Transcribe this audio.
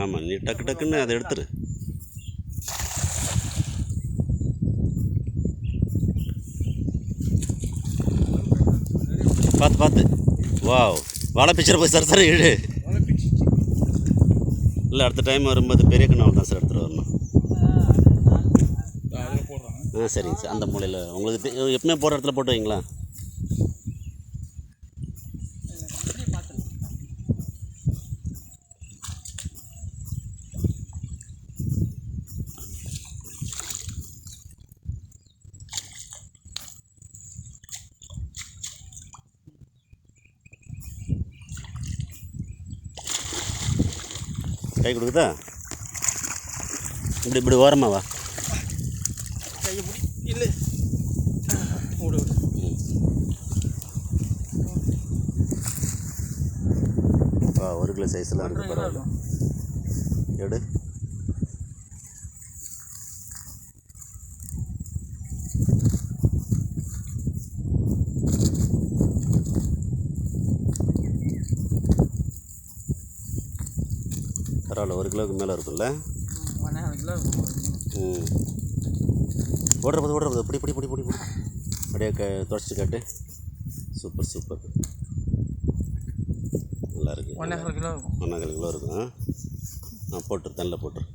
ஆமாம், நீ டக்கு டக்குன்னு அதை எடுத்துரு. பார்த்து பார்த்து. வாவ், வாழை பிச்சரை போய் சார் இழு. இல்லை, அடுத்த டைம் வரும்போது பெரிய கண்ணால் தான் சார் எடுத்துகிட்டு வரணும். சரிங்க சார். அந்த மூலையில் உங்களுக்கு எப்பவுமே போகிற இடத்துல போட்டு வைங்களா. கை கொடுக்குதா? இப்படி இப்படி ஓரமாக வா. கையை பிடி. இல்லை, விடு விடு. வா, 1 கிலோ சைஸ்லாம் இருக்குது, பரவாயில்ல. எடு. பரவாயில்ல, 1 கிலோவுக்கு மேலே இருக்கும்ல. 1.5 கிலோ இருக்கும். ஓடுறது பிடி பிடி பிடி பிடி பிடி. அப்படியே துடைச்சிட்டு காட்டு. சூப்பர் சூப்பர், நல்லா இருக்குது. 1.5 கிலோ இருக்கும். 1.25 கிலோ இருக்கும். போட்டுரு, தண்ணில் போட்டுரு.